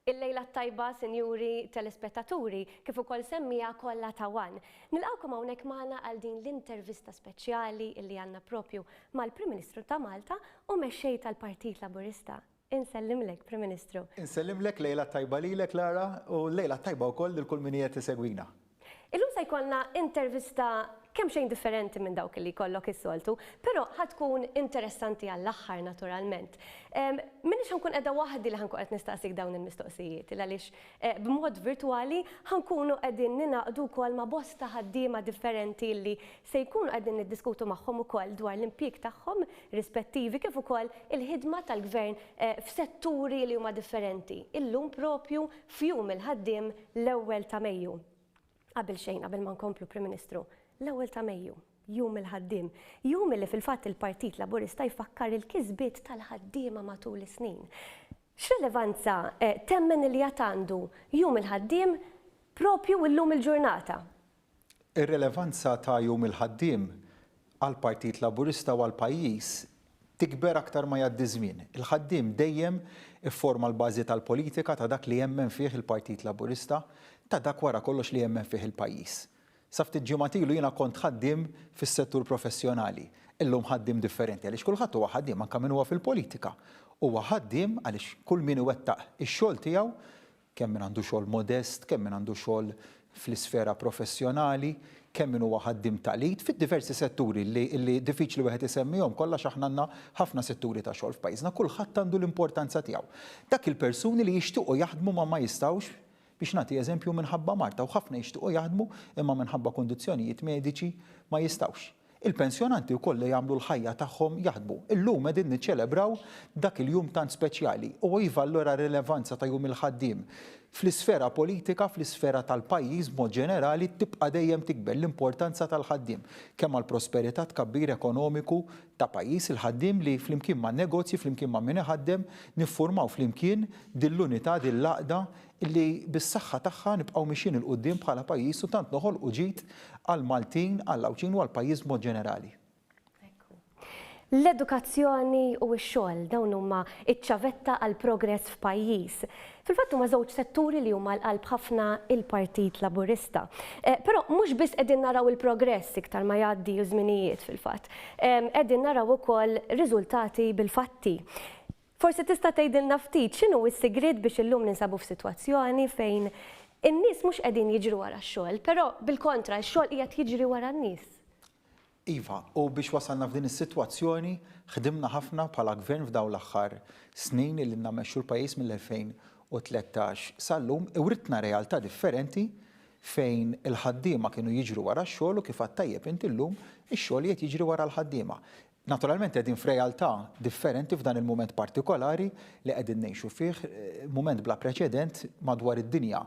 Il-lejla tajba, sinjuri telespettaturi, kif ukoll semmija kollha ta' wan. Nilqawkom hawnhekk magħna għal din l-intervista speċjali li għandna propju mal-Prim Ministru ta' Malta u Mexxej tal-Partit Laburista. Insellimlek, Prim Ministru. Insellimlek lejla tajba lilek, Lara, u lejla tajba wkoll lil kull min qiegħed isegwina. Illum se jkollna intervista kemm xejn differenti minn dawk li jkollok is-soltu, però ħatkun interessanti għall-aħħar naturalment. Minix ħankun qiegħda waħdi li ħankun qed nistaqsik dawn il-mistoqsijiet, għaliex b'mod virtwali ħankunu qegħdin ninaqdu wkoll ma' bosta ħaddiema differenti li se jkunu qegħdin niddiskutu magħhom ukoll dwar l-impjieg tagħhom rispettivi kif ukoll il-ħidma tal-Gvern f'setturi li huma differenti. Illum propju f'jum il-ħaddiem l-ewwel ta' Mejju. Qabel xejn, qabel ma nkomplu, Prim Ministru, l-ewwel ta' Mejju, jum il-ħaddiem, jum li fil-fatt il-Partit Laburista jfakkar il-kisbiet tal-ħaddiema matul is-snin. X'relevanza temmen li għandu jum il-ħaddiem propju llum il-ġurnata? Ir-relevanza ta' jum il-ħaddiem għall-Partit Laburista u għall-pajjiż tikber aktar ma jgħaddi żmien. Il-ħaddiem dejjem ifforma l-bażi tal-politika ta' dak li jemmen fih il-Partit Laburista, ta' dak wara kollox li jemmen fih il-pajjiż. Sa ftit ġimgħat ilu jiena kont ħaddiem fis-settur professjonali. Illum ħaddiem differenti għaliex kulħadd huwa ħaddiem anke min huwa fil-politika. Huwa ħaddiem għaliex kull min iwettaq ix-xogħol tiegħu kemm min għandu xogħol modest, kemm min għandu xogħol fl-isfera professjonali, kemm min huwa ħaddiem taqlid fid-diversi setturi li diffiċli wieħed isemmihom kollha aħna għandna ħafna setturi ta' xogħol f'pajjiżna, kulħadd għandu l-importanza tiegħu. Dak il-persuni li jixtiequ jaħdmu ma jistgħux biex nagħti eżempju minħabba Marta u ħafna jixtiequ jaħdmu imma minħabba kondizzjonijiet mediċi ma jistgħux. Il-pensjonanti wkoll li jagħmlu l-ħajja tagħhom jaħdmu. Illum qegħdin niċċelebraw dak il-jum tant speċjali u iva allura rilevanza ta' jum il-ħaddiem fl-isfera politika, fl-isfera tal-pajjiż mod ġenerali tibqa' dejjem tikber l-importanza tal-ħaddiem kemm għall-prosperità tkabbir ekonomiku ta' pajjiż il-ħaddiem li flimkien ma' negozji, flimkien ma' min iħaddem niffurmaw flimkien din l-unità, din l-għaqda illi bis-saħħa tagħha nibqgħu mixjin il-qudiem bħala pajjiż u tant noħolqu ġid għall-Maltin, għall-Lawċin u għall-pajjiż mod ġenerali. L-edukazzjoni u x-xogħol dawn huma iċ-ċavetta għall progress f'pajjiż. Fil-fatt huma żewġ setturi li huma l-qalb ħafna il-Partit Laburista. Però mhux biss qegħdin naraw il-progress iktar ma jgħaddi żminijiet fil-fatt. Qegħdin naraw ukoll riżultati bil-fatti. Forsi tista' tgħidilna ftit x'inhu s-sigriet biex illum ninsabu f'sitwazzjoni fejn in-nies mhux qegħdin jiġru wara x-xogħol, però bil-kontra x-xogħol qiegħed jiġri wara n-nies. Iva, u biex wasalna f'din is-sitwazzjoni ħdimna ħafna bħala gvern f'dawn l-aħħar snin li nammexxu l-pajjiż mill-2013 sal-lum iwritna realtà differenti fejn il-ħaddiema kienu jiġru wara x-xogħol u kif għattajjeb inti llum ix-xogħol qed jiġri wara l-ħaddiema. Naturalment qegħdin f'realtà differenti f'dan il-mument partikolari li qegħdin ngħixu fih, mument bla preċedent madwar id-dinja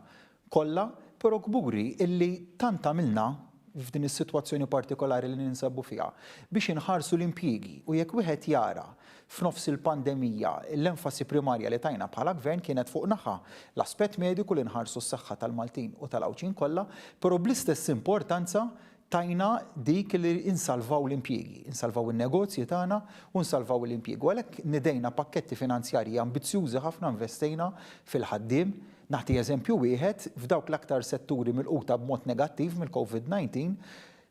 kollha, però kburi illi tant għamilna f'din is-sitwazzjoni partikolari li ninsabu fiha biex inħarsu l-impjiegi u jekk wieħed jara f'nofs il-pandemija l-enfasi primarja li tajna bħala gvern kienet fuq naħa l-aspett mediku li nħarsu s-saħħa tal-Maltin u tal-Lawċin kollha, però bl-istess importanza tajna dik li insalvaw l-impjiegi, insalvaw in-negozji tagħna u nsalvaw l-impjiegi. Għalhekk nidejna pakketti finanzjarji ambizzjużi ħafna investejna fil-ħaddiem. Naħti eżempju wieħed f'dawk l-aktar setturi milquta b'mod negattiv mill-COVID-19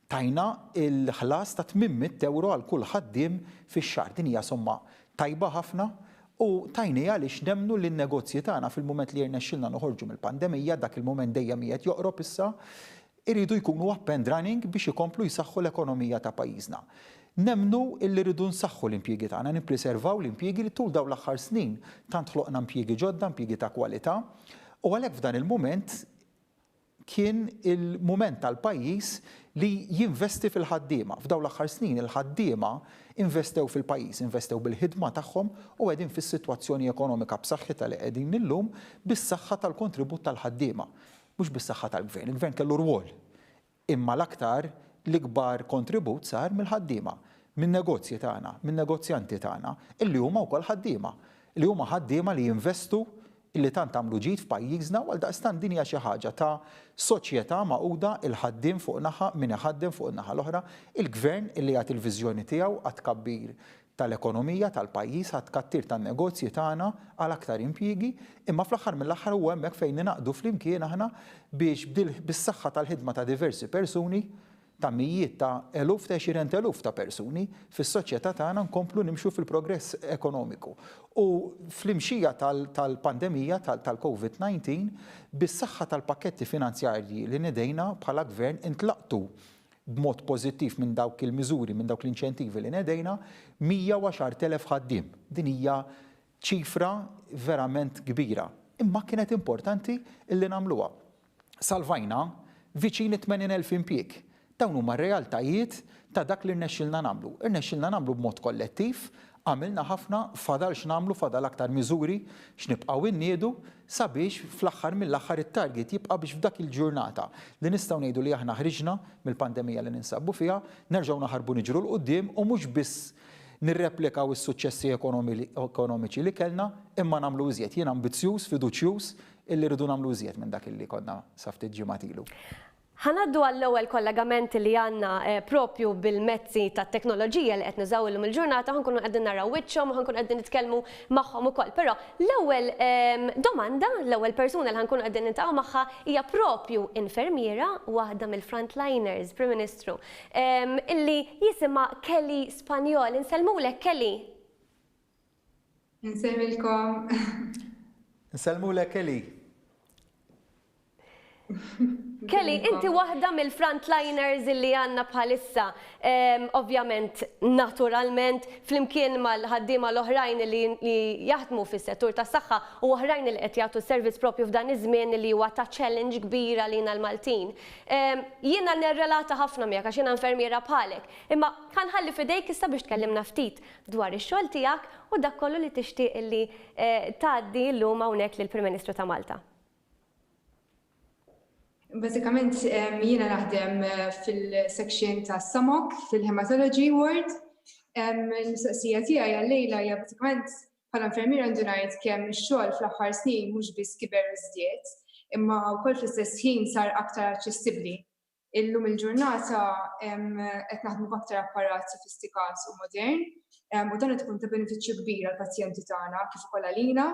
tajna il-ħlas ta' 800 euro għal kull ħaddiem fix-xahar. Din hija somma tajba ħafna u tajni għaliex nemnu li n-negozji tagħna fil-mument li jirnexxilna noħorġu mill-pandemija dak il-mument dejjem qiegħed joqrob issa iridu jkunu up and running biex ikomplu jsaħħu l-ekonomija ta' pajjiżna. Nemnu illi rridu nsaħħu l-impjiegi tagħna, nippreservaw l-impjiegi li tul dawn l-aħħar snin tant ħloqna impjiegi ġodda, impjiegi ta' kwalità. U għalhekk f'dan il-mument kien il-mument tal-pajjiż li jinvesti fil-ħaddiema. F'dawn l-aħħar snin il-ħaddiema investew fil-pajjiż, investew bil-ħidma tagħhom u qegħdin fis-sitwazzjoni ekonomika b'saħħitha li qegħdin illum bis-saħħa tal-kontribut tal-ħaddiema, mhux bis-saħħa tal-gvern. Il-gvern kellu rwol. Imma l-aktar l-ikbar kontribut sar mill-ħaddiema, min-negozji tagħna, min-negozjanti tagħna, illi huma wkoll ħaddiema, li huma ħaddiema li jinvestu illi tant għamlu ġid f'pajjiżna u għaldaqstant din hija xi ħaġa ta' soċjetà maquda il-ħaddiem fuq naħa min iħaddem fuq naħa l-oħra, il-gvern illi jagħti il-viżjoni tiegħu għat tkabbir tal-ekonomija tal-pajjiż ħatkattir tan-negozji tagħna għal aktar impjiegi, imma fl-aħħar mill-aħħar huwa hemmhekk fejn ninaqdu flimkien aħna biex bis-saħħa tal-ħidma ta' diversi persuni ta' mijiet ta' eluf ta' 20,000 ta' persuni fis-soċjetà tagħna nkomplu nimxu fil-progress ekonomiku. U fl-imxija tal-pandemija tal-COVID-19 bis-saħħa tal-pakketti finanzjarji li nedejna bħala gvern intlaqtu b'mod pożittiv minn dawk il-miżuri, minn dawk l-inċentivi li nedejna 110,000 ħaddiem. Din hija ċifra verament kbira. Imma kienet importanti illi nagħmluha. Salvajna viċin 80,000 impjieg. Dawn huma r-realtajiet ta' dak li rnexxilna nagħmlu. Irnexxilna nagħmlu b'mod kollettiv, għamilna ħafna, fadal x'nagħmlu, fadal aktar miżuri x'nibqgħu inniedu sabiex fl-aħħar mill-aħħar it-target jibqa' biex f'dak il-ġurnata li nistgħu ngħidu li aħna ħriġna mill-pandemija li ninsabu fiha, nerġgħu naħarbu niġru l qudiem u mhux biss nirreplikaw is-suċċessi ekonomiċi li kellna, imma nagħmlu iżjed. Jien ambizzjuż, fiduċjuż illi rridu nagħmlu iżjed minn dak illi konna sa ftit ġimgħat ilu. Ħanaddu għall-ewwel kollegamenti li għandna propju bil-mezzi tat-teknoloġija li qed nużaw illum il-ġurnata, ħankunu qegħdin naraw wiċċhom, ħankunu qegħdin nitkellmu magħhom ukoll. Però l-ewwel domanda, l-ewwel persuna li ħankunu qegħdin niltaqgħu magħha hija propju infermiera waħda mill-frontliners, Prim Ministru, illi jisimha Kelly Spanjol. Insellmulek Kelly. Nsemmilkom. Nsellmulek Kelly. Kelly, inti waħda mill-frontliners illi għandna bħalissa, ovvjament, naturalment, flimkien mal-ħaddiema l-oħrajn li jaħdmu fis-settur tas-saħħa u oħrajn li qed jagħtu servizz propju f'dan iż-żmien li huwa ta' challenge kbira lina l-Maltin. Jiena nirrelata ħafna miegħek għax jiena infermiera bħalek, imma ħanħalli f'idejk issa biex tkellimna ftit dwar ix-xogħol tiegħek u dak kollu li tixtieq illi tgħaddi llum hawnhekk lill-Prim Ministru ta' Malta. Basikament jiena naħdem fil-section ta' stomach fil-hematology ward. L-mistoqsija tiegħi għallejla hija basikament bħala infermiera għandu ngħid kemm ix-xogħol fl-aħħar snin mhux biss kiber iżdied, imma wkoll fl-istess ħin sar aktar aċċessibbli. Illum il-ġurnata qed naħdmu b'aktar apparat sofistikat u modern, u dan qed tkun ta' benefiċċju kbir għall-pazjenti tagħna kif ukoll għalina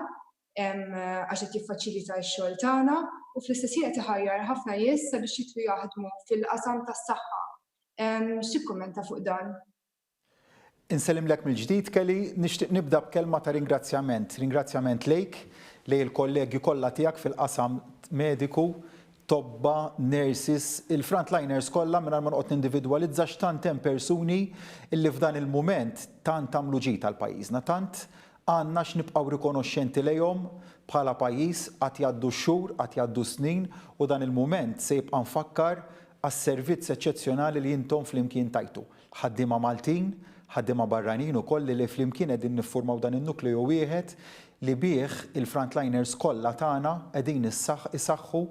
għax qed jiffaċilita x-xogħol tagħna u fl-istess ħin qed iħajjar ħafna issa biex jitlu jaħdmu fil-qasam tas-saħħa. X'tikkummenta fuq dan? Insellimlek mill-ġdid Kelly, nixtieq nibda b'kelma ta' ringrazzjament. Ringrazzjament lejk, lej il-kollegi kollha tiegħek fil-qasam mediku, tobba, nurses, il-frontliners kollha mingħajr ma noqgħod nindividwalizza x'tant hemm persuni illi f'dan il-mument tant tagħmlu ġid tal-pajjiżna, tant għandna x'nibqgħu rikonoxxenti lejhom bħala pajjiż qatt jgħaddu xhur, qatt jgħaddu snin u dan il-mument se jibqa' nfakkar għas-servizz eċċezzjonali li intom flimkien tajtu. Ħaddiema Maltin, ħaddiema barranin ukoll li flimkien qegħdin niffurmaw dan in-nukleu wieħed li bih il-frontliners kollha tagħna qegħdin isaħħu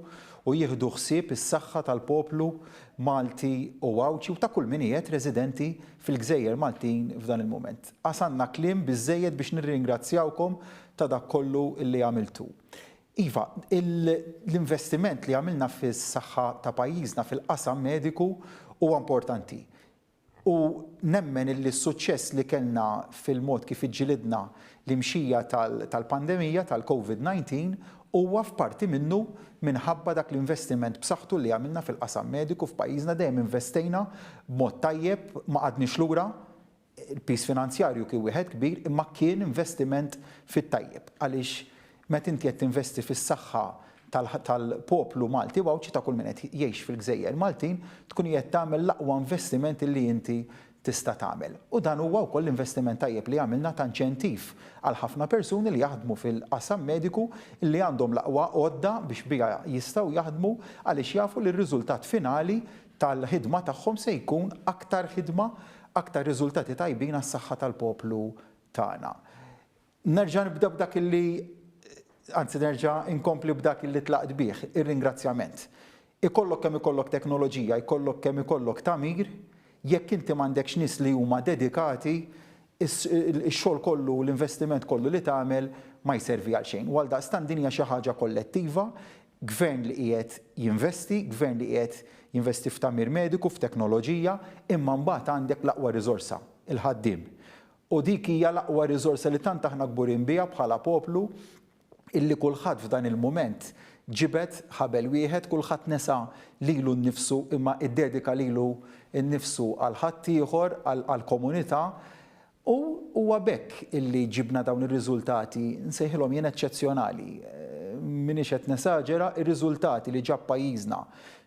u jieħdu ħsieb is-saħħa tal-poplu Malti u Għawċi u ta' kull min qiegħed residenti fil-Gżejjer Maltin f'dan il-mument. Għasanna kliem biżżejjed biex nirringrazzjawkom ta' dak kollu li għamiltu. Iva, l-investiment li għamilna fis-saħħa ta' pajjiżna fil-qasam mediku huwa importanti. U nemmen li s-suċċess li kellna fil-mod kif iġġilidna l-imxija tal-pandemija tal-COVID-19 huwa f'parti minnu minħabba dak l-investiment b'saħħtu li għamilna fil-qasam mediku f'pajjiżna dejjem investejna b'mod tajjeb ma qadniex lura, il-pis finanzjarju kien wieħed kbir imma kien investiment fit-tajjeb għaliex meta inti qed tinvesti fis-saħħa tal-poplu Malti u Għawċi ta' kull min qed jgħix fil-Gżejjer Maltin tkun qed tagħmel l-aqwa investiment li inti tista' tagħmel. U dan huwa wkoll investiment tajjeb li għamilna ta' inċentiv għal ħafna persuni li jaħdmu fil-qasam mediku li għandhom l-aqwa għodda biex biha jistgħu jaħdmu għaliex jafu li r-riżultat finali tal-ħidma tagħhom se jkun aktar ħidma, aktar riżultati tajbin għas-saħħa tal-poplu tagħna. Nerġa' nibda b'dak nerġa' inkompli b'dak illi tlaqt bih, ir-ringrazzjament. Ikollok kemm ikollok teknoloġija, ikollok kemm ikollok tagħmir, jekk inti m'għandekx nies li huma dedikati, ix-xogħol kollu, l-investiment kollu li tagħmel ma jservi għal xejn. Għaldaqstant din hija xi ħaġa kollettiva, gvern li qiegħed jinvesti, gvern li qiegħed jinvesti f'tagħmir mediku, f'teknoloġija, imma mbagħad għandek l-aqwa riżorsa, il-ħaddiem. U dik hija l-aqwa riżorsa li tant aħna kburin biha bħala poplu illi kulħadd f'dan il-mument ġibet ħabel wieħed, kulħadd nesa lilu nnifsu imma iddedika lilu nnifsu għal ħadd ieħor għall-komunità u huwa bekk illi ġibna dawn ir-riżultati nsejħilhom jien eċċezzjonali. Minix qed nesaġera, ir-riżultati li ġab pajjiżna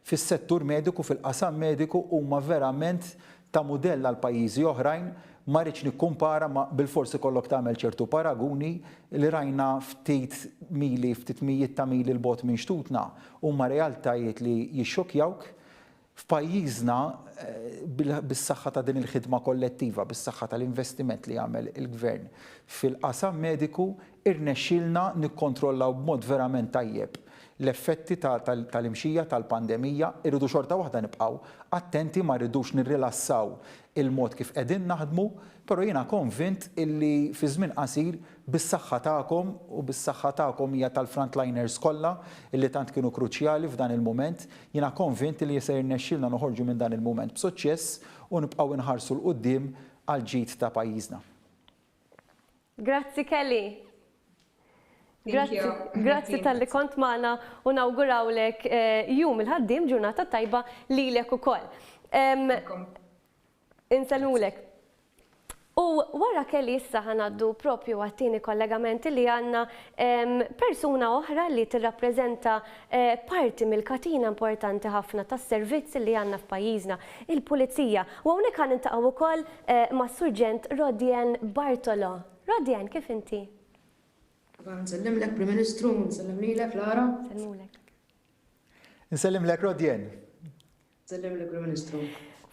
fis-settur mediku, fil-qasam mediku huma verament ta' mudell għal pajjiżi oħrajn. Ma rridx nikkumpara ma bil-forsi kollok tagħmel ċertu paraguni li rajna ftit mijiet ta' mili l-bot minn xtutna huma realtajiet li jixxokjawk f'pajjiżna bis-saħħa ta' din il-ħidma kollettiva, bis-saħħa tal-investiment li jagħmel il-gvern fil-qasam mediku irnexxielna nikkontrollaw b'mod verament tajjeb l-effetti tal-imxija tal-pandemija. Irridu xorta waħda nibqgħu attenti, ma rridux nirrilassaw il-mod kif qegħdin naħdmu, però jiena konvint illi fi żmien qasir bis-saħħa tagħkom u bis-saħħa tagħkom hija tal-frontliners kollha illi tant kienu kruċjali f'dan il-mument, jiena konvint li se jirnexxielna noħorġu minn dan il-mument b'suċċess u nibqgħu nħarsu l-qudiem għal ġid ta' pajjiżna. Grazzi Kelly. Grazzi tal-li kont magħna u nawgurawlek jum il-ħaddiem ġurnata tajba lilek ukoll. Insellulek. U wara Kelly issa ħanaddu propju għat-tieni kollegament li għandna persuna oħra li tirrappreżenta parti mill-katina importanti ħafna tas-servizzi li għandna f'pajjiżna, il-Pulizija. U hawnhekk ħaniltaqgħu wkoll mas-Surġent Rodien Bartolo. Rodien, kif inti? Nsellimlek Prim Ministru, nsellimlek Lara. Nsellimlek Rodien. Nsellimlek Prim Ministru.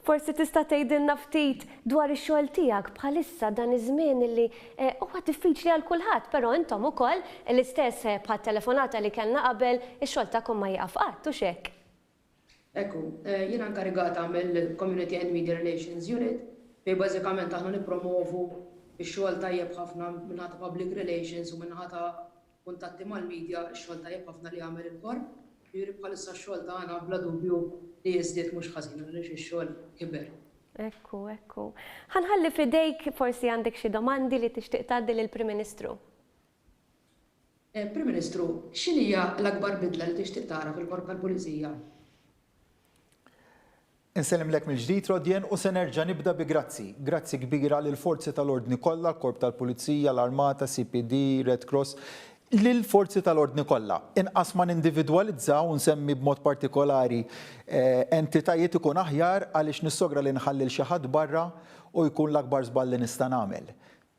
Forsi tista' tgħidilna ftit dwar ix-xogħol tiegħek bħalissa dan iż-żmien illi huwa diffiċli għal kulħadd, però intom ukoll l-istess bħat-telefonata li kellna qabel ix-xogħol tagħkom ma jaqaf qatt u x'hekk. Ekku, jiena inkarigata mill-Community and Media Relations Unit fejn bażikament aħna nippromovu ix-xogħol tajjeb ħafna minħata public relations u minħata kuntatti mal-medja, ix-xogħol tajjeb ħafna li jagħmel il-korp. Jiġri bħalissa x-xogħol tagħna bla dubju li jiżdied mhux ħażin għaliex ix-xogħol kiber. Ekku. Ħanħalli f'idejk forsi għandek xi domandi li tixtieq tgħaddi lill-Prim Ministru. Prim Ministru, x'inhija l-akbar bidla li tixtieq tara fil-Korp tal-Pulizija? Insellimlek mill-ġdid Rodien u se nerġa' nibda bi grazzi. Grazzi kbira lill forzi tal-ordni kollha, l-Korp tal-Pulizija, l-Armata, CPD, Red Cross, lill forzi tal-ordni kollha. Inqas ma nindividwalizzaw u nsemmi b'mod partikolari entitajiet ikun aħjar għaliex nissogra li nħallil xi ħadd barra u jkun l-akbar żball li nista' nagħmel.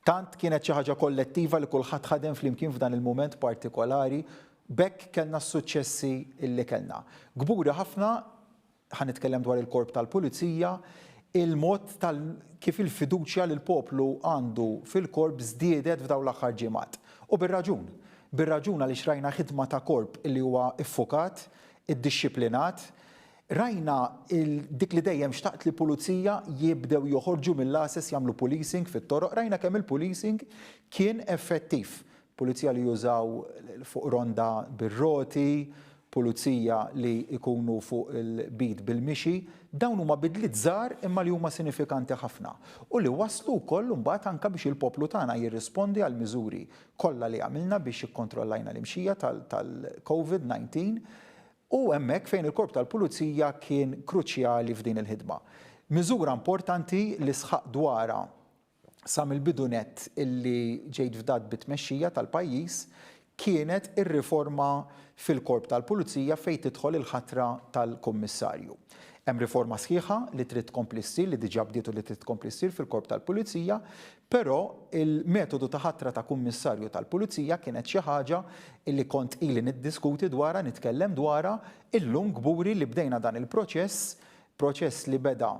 Tant kienet xi ħaġa kollettiva li kulħadd ħadem flimkien f'dan il-mument partikolari, bekk kellna s-suċċessi illi kellna. Gburi ħafna ħanitkellem dwar il-Korp tal-Pulizija, il-mod kif il-fiduċja li l-poplu għandu fil-korp żdiedet f'dawn l-aħħar ġimgħat. U bir-raġun għaliex rajna ħidma ta' korp li huwa iffukat, iddixxiplinat, rajna dik li dejjem xtaqt li pulizija jibdew joħorġu mill-assess jagħmlu policing fit-toroq, rajna kemm il-policing kien effettiv. Pulizija li jużaw fuq ronda bir-roti, pulizija li ikunu fuq il-bid bil-mixi, dawn huma bidliet żgħar imma li huma sinifikanti ħafna. U li waslu wkoll mbagħad anke biex il-poplu tagħna jirrispondi għal miżuri kollha li għamilna biex ikkontrollajna l-imxija tal-COVID-19 u hemmhekk fejn il-Korp tal-Pulizija kien kruċjali f'din il-ħidma. Miżura importanti li sħaq dwarha sa mill-bidunet illi ġejt fdat bit-tmexxija tal-pajjiż kienet ir-riforma fil-Korp tal-Pulizija fejn tidħol il-ħatra tal-Kummissarju. Hemm riforma sħiħa li trid tkompli ssir, li diġà bdietu li trid tkompli ssir fil-Korp tal-Pulizija, però il-metodu ta' ħatra ta' Kummissarju tal-Pulizija kienet xi ħaġa li kont ili niddiskuti dwarha, nitkellem dwarha, illum kburi li bdejna dan il-proċess, proċess li beda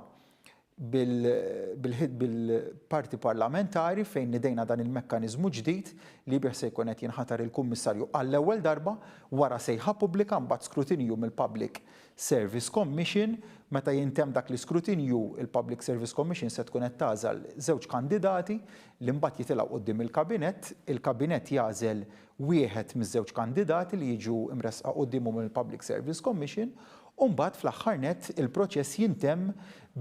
bil-parti parlamentari fejn nidejna dan il-mekkanizmu ġdid li bih se jkun qed jinħatar il-Kummissarju għall-ewwel darba wara sejħa pubblika mbagħad skrutinju mill-Public Service Commission. Meta jintemm dak l-iskrutinju il-Public Service Commission se tkun qed tagħżel żewġ kandidati li mbagħad jitilgħu quddiem il-Kabinett. Il-Kabinett jagħżel wieħed miż-żewġ kandidati li jiġu imresqa qudiemhom mill-Public Service Commission u mbagħad fl-aħħar nett il-proċess jintemm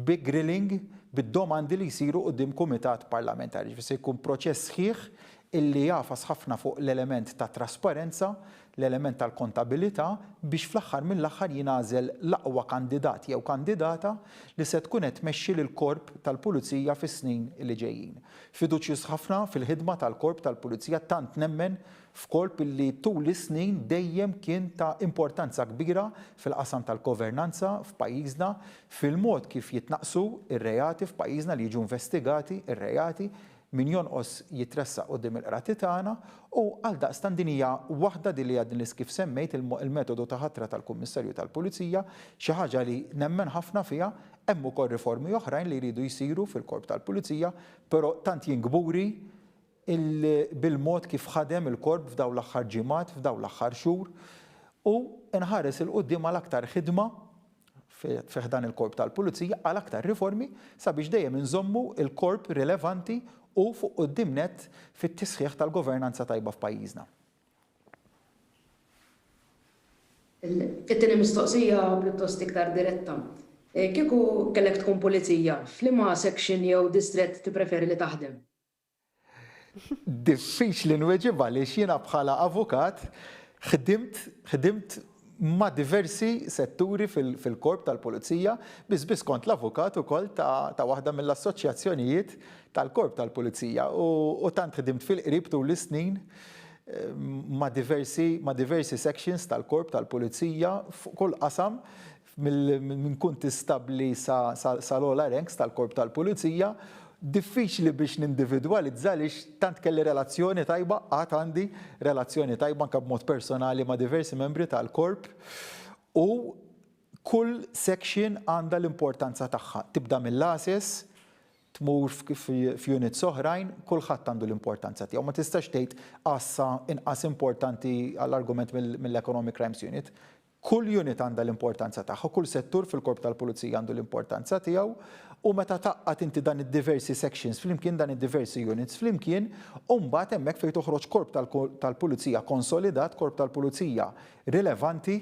bi grilling bid-domandi li jsiru quddiem kumitat parlamentari. Se jkun proċess sħiħ illi jafas ħafna fuq l-element ta' trasparenza, l-element tal-kontabilità biex fl-aħħar mill-aħħar jingħażel l-aqwa kandidat jew kandidata li se tkun qed tmexxi lill-korp tal-Pulizija fis-snin li ġejjin. Fiduċjuż ħafna fil-ħidma tal-korp tal-Pulizija tant nemmen f'korp illi tul is-snin dejjem kien ta' importanza kbira fil-qasam tal-governanza f'pajjiżna, fil-mod kif jitnaqsu ir-reati f'pajjiżna li jiġu investigati ir-reati min jonqos jitressaq quddiem il-qrati tagħna u għal daqstan din hija waħda din li għadni kif semmejt il-metodu ta' ħatra tal-Kummissarju tal-Pulizija xi ħaġa li nemmen ħafna fiha hemm ukoll riformi oħrajn li jridu jsiru fil-Korp tal-Pulizija, però tant jingburi bil-mod kif ħadem il-Korp f'dawn l-aħħar ġimgħat, f'dawn l-aħħar xhur u nħares il-qudiem għal aktar ħidma f'dan il-Korp tal-Pulizija għal aktar riformi sabiex dejjem inżommu il-Korp rilevanti u fuq quddiem nett fit-tisħiħ tal-governanza tajba f'pajjiżna. It-tieni mistoqsija pjuttost iktar diretta. Kieku kellek tkun pulizija, f'liema section jew distrett tippreferi li taħdem? Diffiċli nwieġib għaliex jiena bħala avukat ħdimt ma' diversi setturi fil-korp tal-Pulizija, biss kont l-avukat ukoll ta' waħda mill-assoċjazzjonijiet tal-korp tal-Pulizija u tant ħdimt fil-qrib tul is-snin ma' diversi sections tal-korp tal-Pulizija f'kull qasam minn kunt istabbli sa l-ola ranks tal-korp tal-Pulizija. Diffiċli biex nindividwalizza għaliex tant kelli relazzjoni tajba, għandi relazzjoni tajba anke b'mod personali ma' diversi membri tal-korp u kull section għandha l-importanza tagħha. Tibda mill-ases, tmur f'units oħrajn, kulħadd għandu l-importanza tiegħu. Ma tistax tgħid qassa inqas importanti għall-argument mill-Economic Crimes Unit. Kull unit għandha l-importanza tagħha, kull settur fil-Korp tal-Pulizija għandu l-importanza tiegħu u meta taqqat inti dan id-diversi sections flimkien dan id-diversi units flimkien u mbagħad hemmhekk fejn toħroġ Korp tal-Pulizija konsolidat, Korp tal-Pulizija rilevanti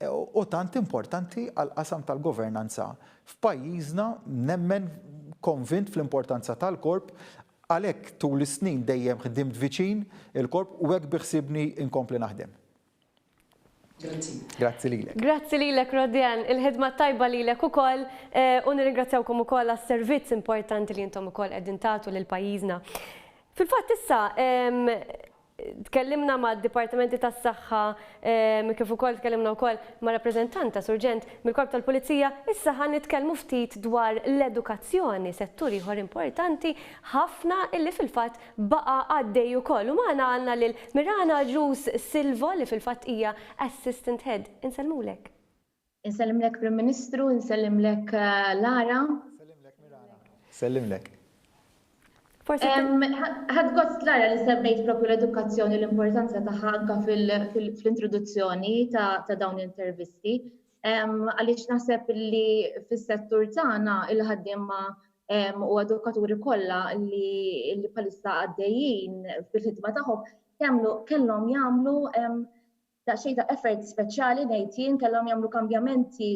u tant importanti għal qasam tal-governanza. F'pajjiżna nemmen konvint fl-importanza tal-Korp għalhekk tul is-snin dejjem ħdimt viċin il-Korp u hekk biħsibni inkompli naħdem. Grazzi lilek. Grazzi lilek, Rodjan. Il-ħidma tajba lilek ukoll u nirringrazzjawkom ukoll għas-servizz importanti li intom ukoll qegħdin tagħtu lil pajjiżna. Fil-fatt issa tkellimna ma' dipartimenti tas-saħħa kif ukoll tkellimna wkoll ma' rappreżentant ta' surġent mill-Korp tal-Pulizija, issa ħan nitkellmu ftit dwar l-edukazzjoni, settur ieħor importanti ħafna illi fil-fatt baqa' għaddej ukoll. U magħna għandna lil Mirana Ġus Silva li fil-fatt hija Assistant Head. Insellmulek. Insellimlek Prim Ministru, insellimlek Lara. Sellimlek. Ħad gost Lara li semmejt propju l-edukazzjoni l-importanza tagħha anke fil-introduzzjoni ta' dawn l-intervisti. Għaliex naħseb li fis-settur tagħna il-ħaddiema u edukaturi kollha li bħalissa għaddejjin fil-ħidma tagħhom kellhom jagħmlu daqsxejn ta' effort speċjali ngħid jien, kellhom jagħmlu kambjamenti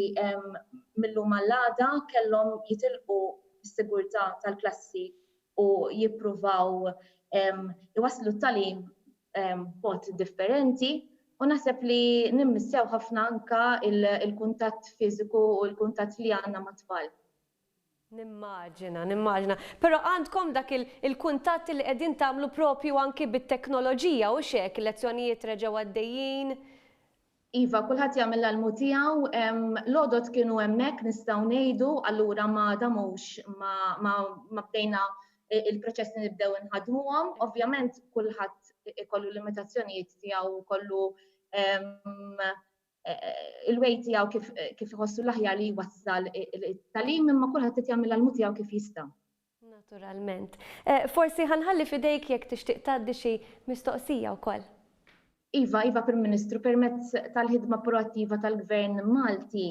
mill-lum għall-għada, kellhom jitilqu s-sigurtà tal-klassi u jippruvaw iwasslu t-tagħlim b'mod differenti u naħseb li nimmissew ħafna anke il-kuntatt fiżiku u l-kuntatt li għandna mat-tfal. Nimmaġina. Però għandkom dak il-kuntatt li qegħdin tagħmlu propju anke bit-teknoloġija u x'hekk il-lezzjonijiet reġgħu għaddejjin. Iva, kulħadd jagħmel l-almu tiegħu, l-għodot kienu hemmhekk nistgħu ngħidu, allura ma damux ma bdejna il-proċess li nibdew inħadmuhom. Ovvjament kulħadd ikollu limitazzjonijiet tiegħu, kollu il-way tiegħu kif iħossu l-aħjar li jwassal it-tagħlim, imma kulħadd qed jagħmel l-almu tiegħu kif jista'. Naturalment. Forsi ħanħalli f'idejk jekk tixtieq tgħaddi xi mistoqsija wkoll. Iva, Prim Ministru, permezz tal-ħidma proattiva tal-Gvern Malti,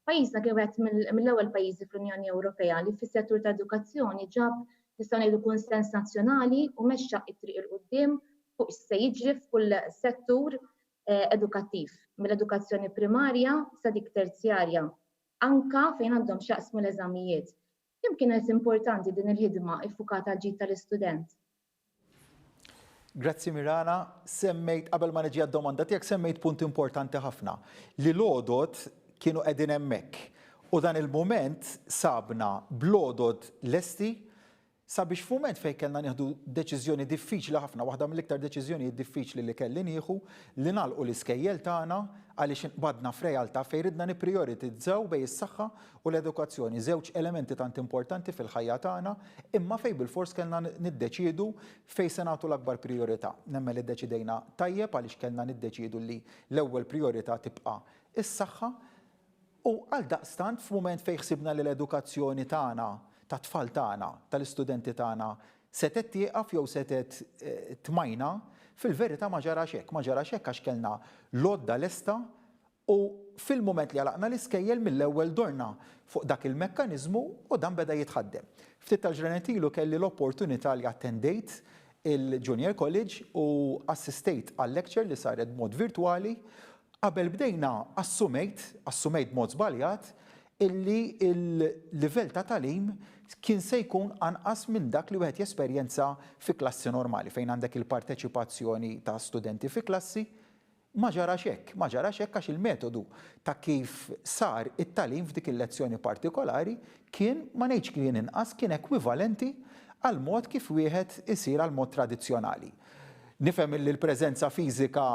pajjiżna kien wieħed mill-ewwel pajjiżi fl-Unjoni Ewropea li fis-settur ta' edukazzjoni ġab nistgħu ngħidu kunsens nazzjonali u mexxa t-triq il-quddiem fuq se jiġri f'kull settur edukattiv, mill-edukazzjoni primarja sa dik terzjarja, anka fejn għandhom x'jaqsmu l-eżamijiet. Kemm kienet importanti din il-ħidma iffukata ġid tal-istudent? Grazzi Mirana, semmejt qabel ma niġi għad-domanda tiegħek semmejt punt importanti ħafna li l-għodot kienu qegħdin hemmhekk. U dan il-moment sabna bl-għodot lesti sabiex f'mument fejn kellna nieħdu deċiżjoni diffiċli ħafna, waħda mill-iktar deċiżjonijiet diffiċli li kelli nieħu li nagħlqu l-iskejjel tagħna għaliex inqbadna f'realtà fejn ridna nipprioritizzaw bejn is-saħħa u l-edukazzjoni, żewġ elementi tant importanti fil-ħajja tagħna, imma fejn bil-fors kellna niddeċiedu fejn se nagħtu l-akbar priorità. Nemmel iddeċidejna tajjeb għaliex kellna niddeċiedu li l-ewwel priorità tibqa' is-saħħa u għal daqstant f'mument fejn ħsibna li l-edukazzjoni tagħna tat-tfal tagħna, tal-istudenti tagħna setet tieqaf jew setet tmajna, fil-verità ma ġarax hekk għax kellna lodda lesta u fil-mument li għalaqna l-iskejjel mill-ewwel dorna fuq dak il-mekkaniżmu u dan beda jitħaddem. Ftit tal-ġranet ilu kelli l-opportunità li attendejt il-Junior College u assistejt għal-lecture li saret b'mod virtwali. Qabel bdejna assumejt mod żbaljat illi il-livell ta' tagħlim kien se jkun anqas minn dak li wieħed jesperjenza fi klassi normali fejn għandek il-parteċipazzjoni ta' studenti fi klassi. Ma ġarax hekk għax il-metodu ta' kif sar it-tagħlim f'dik il-lezzjoni partikolari kien ma ngħidx kien inqas, kien ekwivalenti għal mod kif wieħed isir għal mod tradizzjonali. Nifhem li l-preżenza fiżika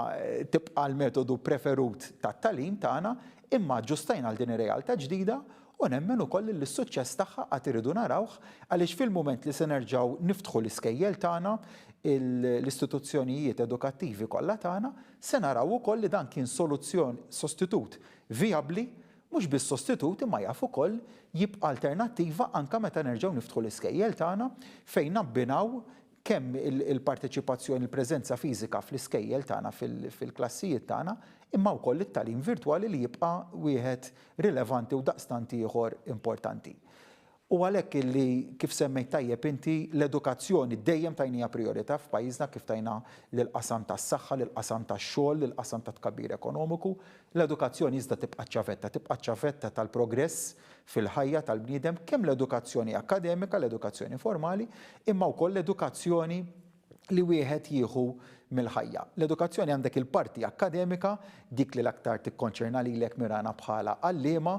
tibqa' l-metodu preferut tat-tagħlim tagħna, imma ġustajna għal din ir-realtà ġdida u nemmen ukoll li s-suċċess tagħha qatt iridu narawh għaliex fil-mument li se nerġgħu niftħu l-iskejjel tagħna, l-istituzzjonijiet edukattivi kollha tagħna, se naraw ukoll li dan kien sostitut vijabbli, mhux biss sostitut imma jaf ukoll jibqa' alternattiva anke meta nerġgħu niftħu l-iskejjel tagħna fejn nabbinaw kemm il-parteċipazzjoni, il-preżenza fiżika fl-iskejjel tagħna fil-klassijiet tagħna, imma wkoll it-tagħlim virtwali li jibqa' wieħed rilevanti u daqstant ieħor importanti. U għalhekk illi kif semmejt tajjeb inti l-edukazzjoni dejjem tajnija priorità f'pajjiżna kif tajna lill-qasam tas-saħħa, lill-qasam tax-xogħol, lill-qasam ta' tkabbir ekonomiku, l-edukazzjoni iżda tibqa' ċavetta tal-progress fil-ħajja tal-bniedem kemm l-edukazzjoni akademika, l-edukazzjoni formali, imma wkoll l-edukazzjoni li wieħed jieħu mill-ħajja. L-edukazzjoni għandek il-parti akademika, dik li l-aktar tikkonċerna lilek Mirana bħala għalliema,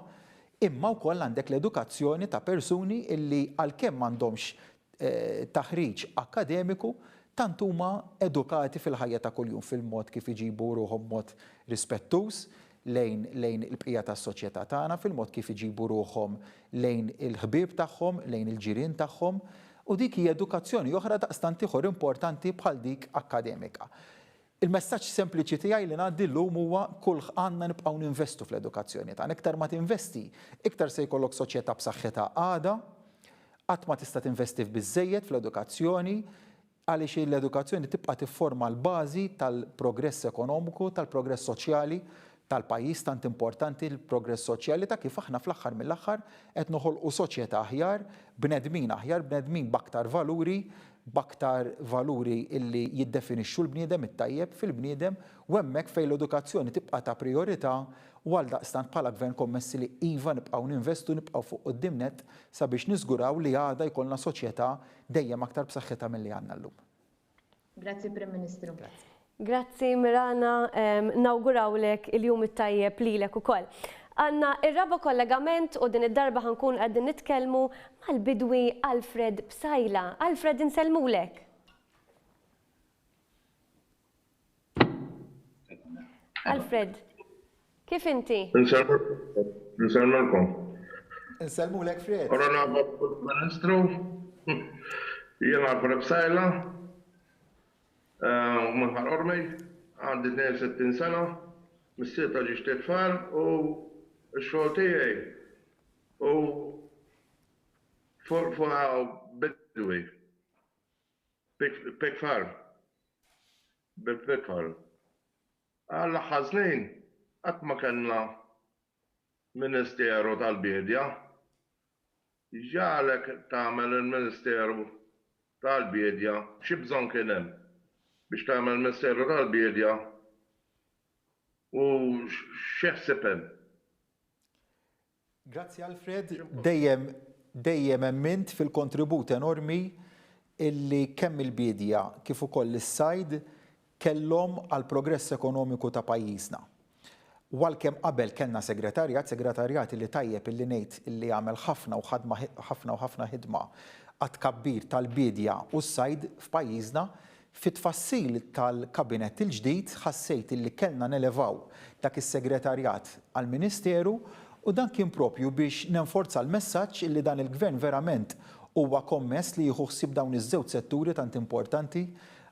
imma wkoll għandek l-edukazzjoni ta' persuni illi għalkemm m'għandhomx taħriġ akademiku tant huma edukati fil-ħajja ta' kuljum fil-mod kif iġibu ruhom mod rispettuż lejn il-bqija tas-soċjetà tagħna, fil-mod kif iġibu ruhom lejn il-ħbieb tagħhom, lejn il-ġirien tagħhom, u dik hija edukazzjoni oħra daqstant ieħor importanti bħal dik akademika. Il-messaġġ sempliċi tiegħi li ngħaddi llum huwa kull għandna nibqgħu ninvestu fl-edukazzjoni tagħna. Iktar ma tinvesti, iktar se jkollok soċjetà b'saħħitha għada, qatt ma tista' tinvesti biżżejjed fl-edukazzjoni għaliex l-edukazzjoni tibqa' tifforma l-bażi tal-progress ekonomiku, tal-progress soċjali tal-pajjiż tant importanti l-progress soċjali ta' kif aħna fl-aħħar mill-aħħar qed noħolqu soċjetà aħjar, bnedmin aħjar, bnedmin b'aktar valuri illi jiddefinixxu l-bniedem it-tajjeb fil-bniedem u hemmhekk fejn l-edukazzjoni tibqa' ta' priorità u għaldaqstant bħala gvern kommessi li iva nibqgħu ninvestu nibqgħu fuq quddiem nett sabiex niżguraw li għada jkollna soċjetà dejjem aktar b'saħħitha milli għandna llum. Grazzi Prim Ministru. Grazzi Mirana, nawgurawlek il-jum it-tajjeb lilek ukoll. Għandna ir-raba kollegament u din id-darba ħankun qegħdin nitkellmu mal-bidwi Alfred Bsajla. Alfred, insellmulek. Alfred, kif inti? Insellmulkom. Insellmulek Fred. Orana Ministru, jiena Alfred Bsajla, Maħar Ormej, għandi 62 sena, mis-sieta ġiġ tfal u x-xogħol tiegħi u fuq bidwi. Pig farm. Bil-pig farm. Għalla ħażnin qatt ma kellna Ministeru tal-Bidja. Ġalek tagħmel il-Ministeru tal-Bidja xi bżonn kien hemm biex tagħmel Ministeru tal-Bidja u x'jaħseb hemm? Grazzi Alfred, dejjem emmint fil-kontribut enormi illi kemm il-bidja kif ukoll is-sajd kellhom għal progress ekonomiku ta' pajjiżna. Walkemm qabel kellna segretarjat li tajjeb illi ngħid illi għamel ħafna ħidma għat kabbir tal-bidja u s-sajd f'pajjiżna, fit-tfassil tal-kabinet il-ġdid ħassejt illi kellna nelevaw dak is-segretarjat għall-Ministeru u dan kien propju biex nenforza l-messaġġ illi dan il-gvern verament huwa kommess li jieħu ħsieb dawn iż-żewġ setturi tant importanti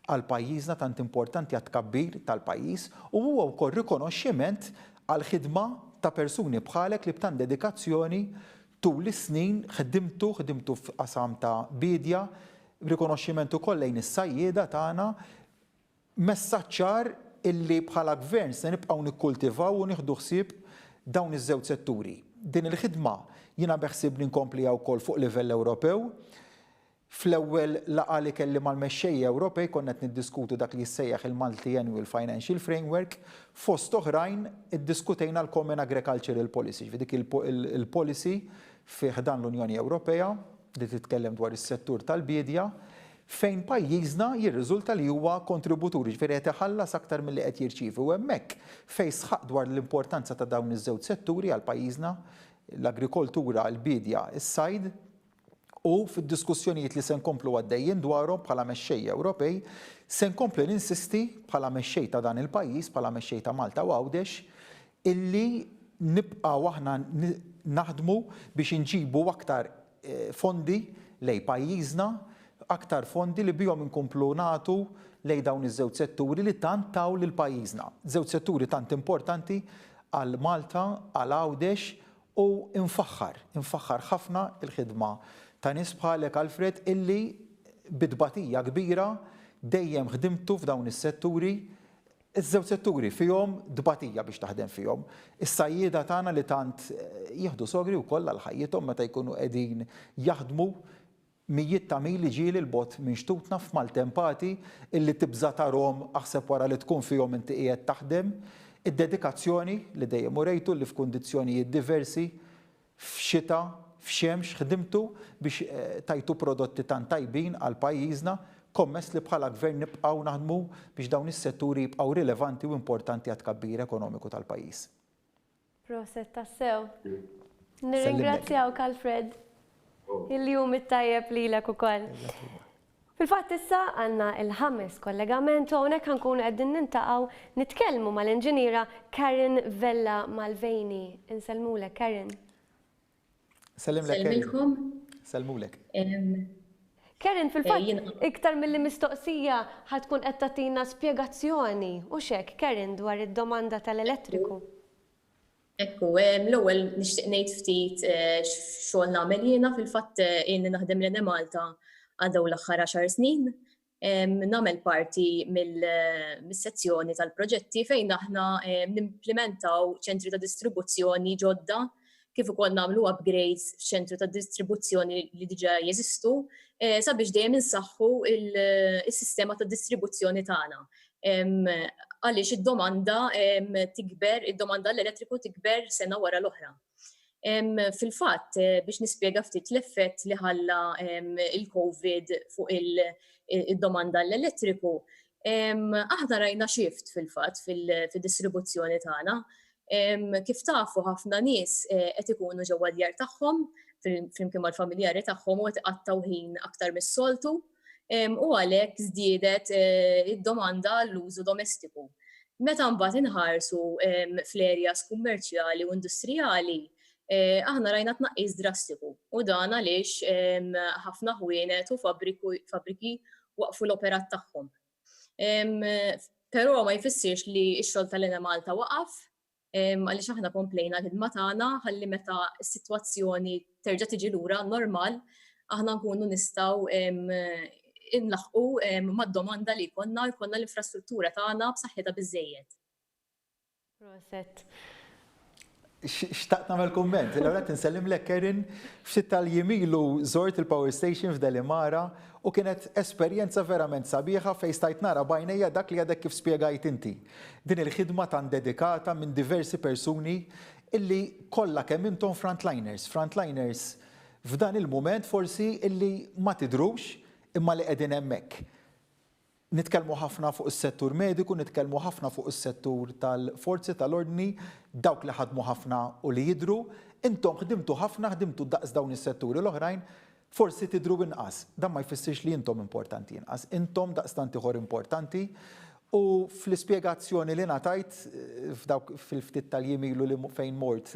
għal pajjiżna, tant importanti għat kabbir tal-pajjiż u huwa wkoll rikonoxximent għal ħidma ta' persuni bħalek li b'tant dedikazzjoni tul is-snin ħdimtu f'qasam ta' bidja, rikonoxximent ukoll lejn is-sajjieda tagħna, messaġġ ċar illi bħala gvern se nibqgħu nikkultivaw u nieħdu ħsieb dawn iż-żewġ setturi. Din il-ħidma jiena beħsib li nkompli wkoll fuq livell Ewropew. Fl-ewwel laqgħa li kelli mal-Mexxej Ewropej konna qed niddiskutu dak li jissejjaħ il-Multi-Annual Financial Framework, fost oħrajn iddiskutejna l-Common Agricultural Policy, dik il-policy fih dan l-Unjoni Ewropea li titkellem dwar is-settur tal-bidja, fejn pajjiżna jirriżulta li huwa kontributur, ġifieri qed iħallas aktar milli qed jirċievi u hemmhekk fejn sħaq dwar l-importanza ta' dawn iż-żewġ setturi għal pajjiżna, l-agrikoltura, l-bidja, is-sajd, u fid-diskussjonijiet li se nkomplu għaddejjin dwarhom bħala Mexxej Ewropej, se nkomplu ninsisti bħala mexxej ta' dan il-pajjiż, bħala mexxej ta' Malta u Għawdex, illi nibqgħu aħna naħdmu biex inġibu aktar fondi lejn pajjiżna, aktar fondi li bihom inkomplu nagħtu lejn dawn iż-żewġ setturi li tant taw lil pajjiżna. Żewġ setturi tant importanti għal Malta, għal Għawdex u infaħħar ħafna il-ħidma ta' nies bħalek Alfred illi bidbatija kbira dejjem ħdimtu f'dawn is-setturi, iż-żewġ setturi fihom dbatija biex taħdem fihom. Is-sajjieda tagħna li tant jieħdu sogri wkoll għal ħajjithom meta jkunu qegħdin jaħdmu mijiet ta' mili ġieli l-bot minn xtutna f'maltempati illi tibża tarhom aħseb wara li tkun fihom inti qiegħed taħdem, id-dedikazzjoni li dejjem urejtu li f'kundizzjonijiet diversi f'xita, f'xemx ħdimtu biex tajtu prodotti tant tajbin għal pajjiżna, kommess li bħala gvern nibqgħu naħdmu biex dawn is-setturi jibqgħu rilevanti u importanti għat kabbir ekonomiku tal-pajjiż. Proset tassew. Nirringrazzjawk Alfred. Il-jum it-tajjeb lilek ukoll. Fil-fatt issa għandna il-ħames kollegament u hawnhekk ħankunu qegħdin nintaqgħu nitkellmu mal-inġiniera Karen Vella Malvejni. Insellmulek Karen. Selmilkom. Selmulek. Karen, fil-fatt, iktar mill-li mistoqsija ħatkun qed tagħtina spjegazzjoni u xek, Karen, dwar id-domanda tal-elettriku. Ekku, l-ewwel nixtieq ngħid ftit xogħol nagħmel jiena fil-fatt inni naħdem lil Malta għadaw l-aħħar 10 snin. Nagħmel parti mis-sezzjoni tal-proġetti fejn aħna nimplementaw ċentri ta' distribuzzjoni ġodda kif ukoll nagħmlu upgrades f'ċentru ta' distribuzzjoni li diġà jeżistu sabiex dejjem insaħħu is-sistema ta' distribuzzjoni tagħna. Għaliex id-domanda tikber, id-domanda l-elettriku tikber sena wara l-oħra. Fil-fatt biex nispjega ftit l-effett li ħalla il-COVID fuq id-domanda l-elettriku, aħna rajna shift fil-fatt fil-distribuzzjoni tagħna. Kif tafu ħafna nies qed ikunu ġewwa djar tagħhom flimkien mal-familjari tagħhom u qed iqattaw ħin aktar mis-soltu u għalhekk żdiedet id-domanda l-użu domestiku. Meta mbagħad inħarsu fl-areas kummerċjali u industrijali, aħna rajna tnaqqis drastiku u dan għaliex ħafna ħwienet u fabbriki waqfu l-operat tagħhom. Però ma jfissirx li x-xogħol tal-Ena Malta waqaf, għaliex aħna komplejna l-ħidma tagħna ħalli meta s-sitwazzjoni terġa' tiġi lura normal, aħna nkunu nistgħu inlaħqu mad-domanda li jkollna l-infrastruttura tagħna b'saħħitha biżżejjed. Proset. Xtaqt nagħmel kumment, l-għonet nsellim lek Kerin f'sitt tal-jimilu żort il-Power Station f'Delimara u kienet esperjenza verament sabiħa fejn stajt nara bajnejja dak li għadek kif spjegajt inti. Din il-ħidma tan dedikata minn diversi persuni illi kollha kemm intom frontliners f'dan il-mument forsi illi ma tidrux imma li qegħdin hemmhekk. Nitkellmu ħafna fuq is-settur mediku, nitkellmu ħafna fuq is-settur tal-forzi tal-ordni, dawk li ħadmu ħafna u li jidru, intom ħdimtu ħafna, ħdimtu daqs dawn is-setturi l-oħrajn, forsi tidru inqas. Dan ma jfissirx li intom importanti inqas, intom daqstant ieħor importanti u fl-ispjegazzjoni li ngħatajt fil-ftit tal-jimilu li fejn mort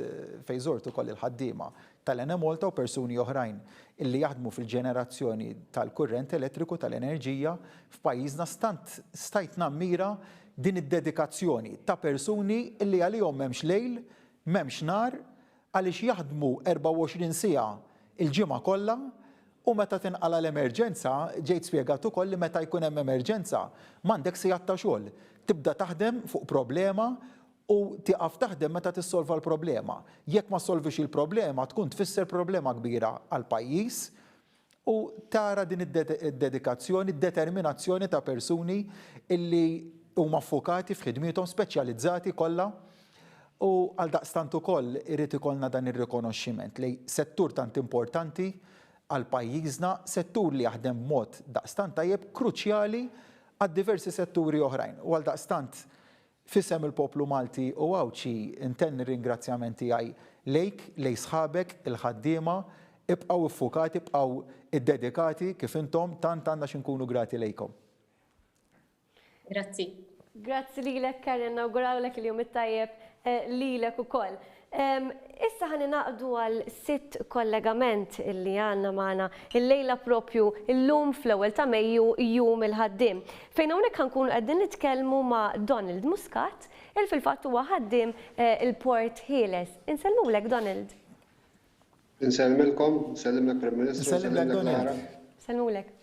fejn żort ukoll il-ħaddiema tal-Enemolta u persuni oħrajn illi jaħdmu fil-ġenerazzjoni tal-kurrent elettriku tal-enerġija f'pajjiżna stajt nammira din id-dedikazzjoni ta' persuni illi għalihom m'hemmx lejl, m'hemmx nar, għaliex jaħdmu 24 siegħa il-ġimgħa kollha u meta tinqala l-emerġenza, ġejt spjegat ukoll li meta jkun hemm emerġenza m'għandek sigħat ta' xogħol. Tibda taħdem fuq problema u tiqaf taħdem meta tissolva l-problema. Jekk ma solvix il-problema, tkun tfisser problema kbira għal pajjiż u tara din id-dedikazzjoni, id-determinazzjoni ta' persuni illi huma affukati f'ħidmietom speċjalizzati kollha u għal daqstant ukoll irid ikollna dan ir-rikonoxximent li settur tant importanti għal pajjiżna, settur li jaħdem mod daqstant tajjeb kruċjali għad diversi setturi oħrajn. U għal daqstant fissem il-poplu Malti u għawċi intenni ringrazzjamenti għaj lejk, lej sħabek, il-ħaddiema, ibqaw iffukati, ibqaw id-dedikati kif intom tant għandna xinkunu grati lejkom. Grazzi. Grazzi lilek Karen, nawgurawlek il-jum it-tajjeb lilek ukoll. Issa ħani naqdu għal 6 kollegament illi għanna maħna il-lejla propju il-lum fl-ewwel ta' Mejju jum il-ħaddim. Fejn hawnhekk ħankunu qegħdin nitkellmu ma' Donald Muscat, il fil-fatt huwa ħaddim il-Port Ħieles. Insellmulek Donald. Insellmilkom, nsellimlek Prim Ministru, Nsellimlek Donald. Insellmulek.